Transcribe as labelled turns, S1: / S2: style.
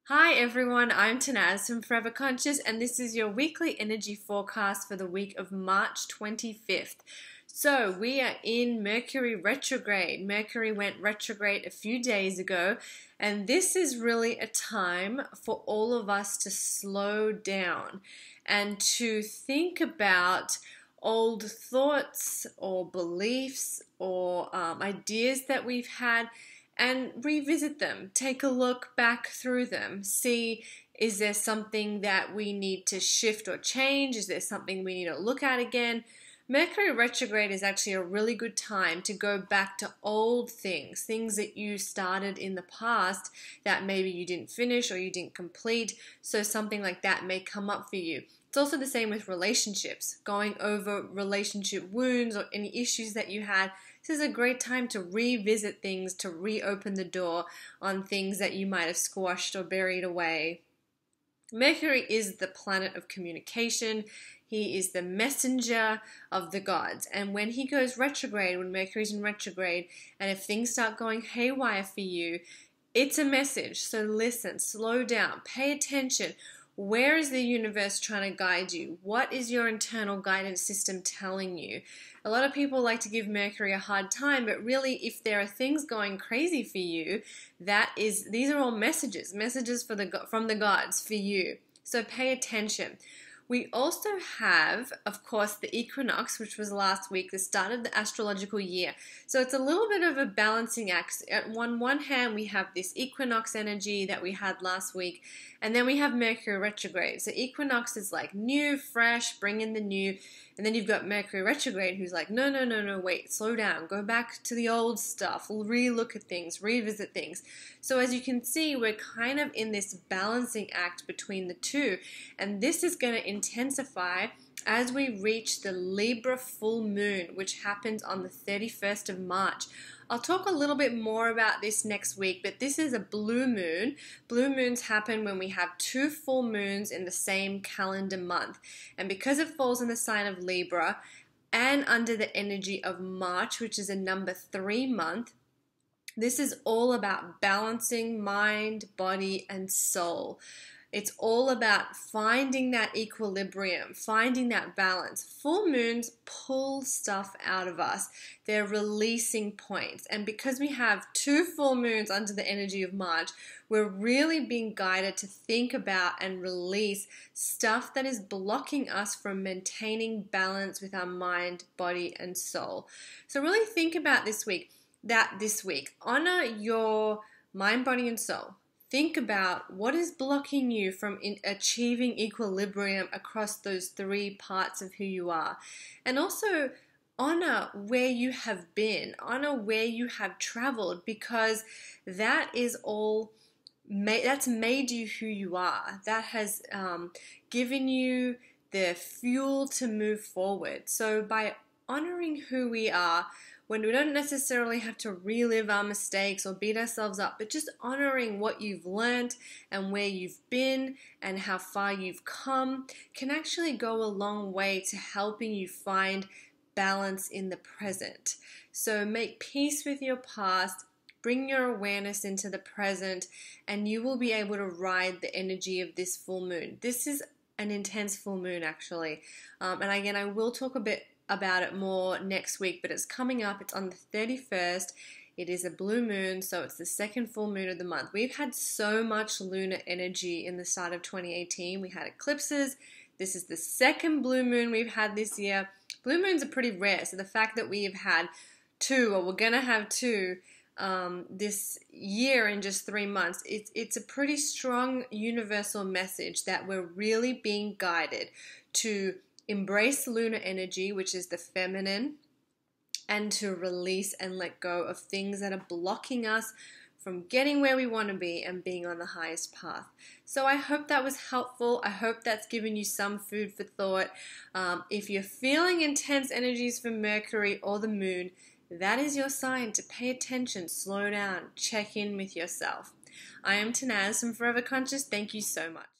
S1: Hi everyone, I'm Tanaz from Forever Conscious, and this is your weekly energy forecast for the week of March 25th. So we are in Mercury retrograde. Mercury went retrograde a few days ago, and this is really a time for all of us to slow down and to think about old thoughts or beliefs or ideas that we've had and revisit them. Take a look back through them. See, is there something that we need to shift or change? Is there something we need to look at again? Mercury retrograde is actually a really good time to go back to old things, things that you started in the past that maybe you didn't finish or you didn't complete. So something like that may come up for you. It's also the same with relationships, going over relationship wounds or any issues that you had. This is a great time to revisit things, to reopen the door on things that you might have squashed or buried away. Mercury is the planet of communication. He is the messenger of the gods. And when he goes retrograde, when Mercury's in retrograde, and if things start going haywire for you, it's a message. So listen, slow down, pay attention. Where is the universe trying to guide you? What is your internal guidance system telling you? A lot of people like to give Mercury a hard time, but really if there are things going crazy for you, these are all messages from the gods for you. So pay attention. We also have, of course, the equinox, which was last week, the start of the astrological year. So it's a little bit of a balancing act. At one hand, we have this equinox energy that we had last week, and then we have Mercury retrograde. So equinox is like new, fresh, bring in the new, and then you've got Mercury retrograde who's like, no, wait, slow down, go back to the old stuff, re-look at things, revisit things. So as you can see, we're kind of in this balancing act between the two, and this is going to intensify as we reach the Libra full moon, which happens on the 31st of March. I'll talk a little bit more about this next week, but this is a blue moon. Blue moons happen when we have two full moons in the same calendar month. And because it falls in the sign of Libra and under the energy of March, which is a number 3 month, this is all about balancing mind, body, and soul. It's all about finding that equilibrium, finding that balance. Full moons pull stuff out of us. They're releasing points. And because we have two full moons under the energy of March, we're really being guided to think about and release stuff that is blocking us from maintaining balance with our mind, body, and soul. So really think about this week. Honor your mind, body, and soul. Think about what is blocking you from achieving equilibrium across those 3 parts of who you are. And also honor where you have been, honor where you have traveled, because that is all that's made you who you are. That has given you the fuel to move forward. So by honoring who we are, when we don't necessarily have to relive our mistakes or beat ourselves up, but just honoring what you've learned and where you've been and how far you've come can actually go a long way to helping you find balance in the present. So make peace with your past, bring your awareness into the present, and you will be able to ride the energy of this full moon. This is an intense full moon actually. And again, I will talk a bit about it more next week, but it's coming up. It's on the 31st. It is a blue moon, so it's the second full moon of the month. We've had so much lunar energy in the start of 2018. We had eclipses. This is the second blue moon we've had this year. Blue moons are pretty rare, so the fact that we have had 2, or we're going to have 2 this year in just 3 months, it's a pretty strong universal message that we're really being guided to embrace lunar energy, which is the feminine, and to release and let go of things that are blocking us from getting where we want to be and being on the highest path. So I hope that was helpful. I hope that's given you some food for thought. If you're feeling intense energies from Mercury or the moon, that is your sign to pay attention, slow down, check in with yourself. I am Tanaz from Forever Conscious. Thank you so much.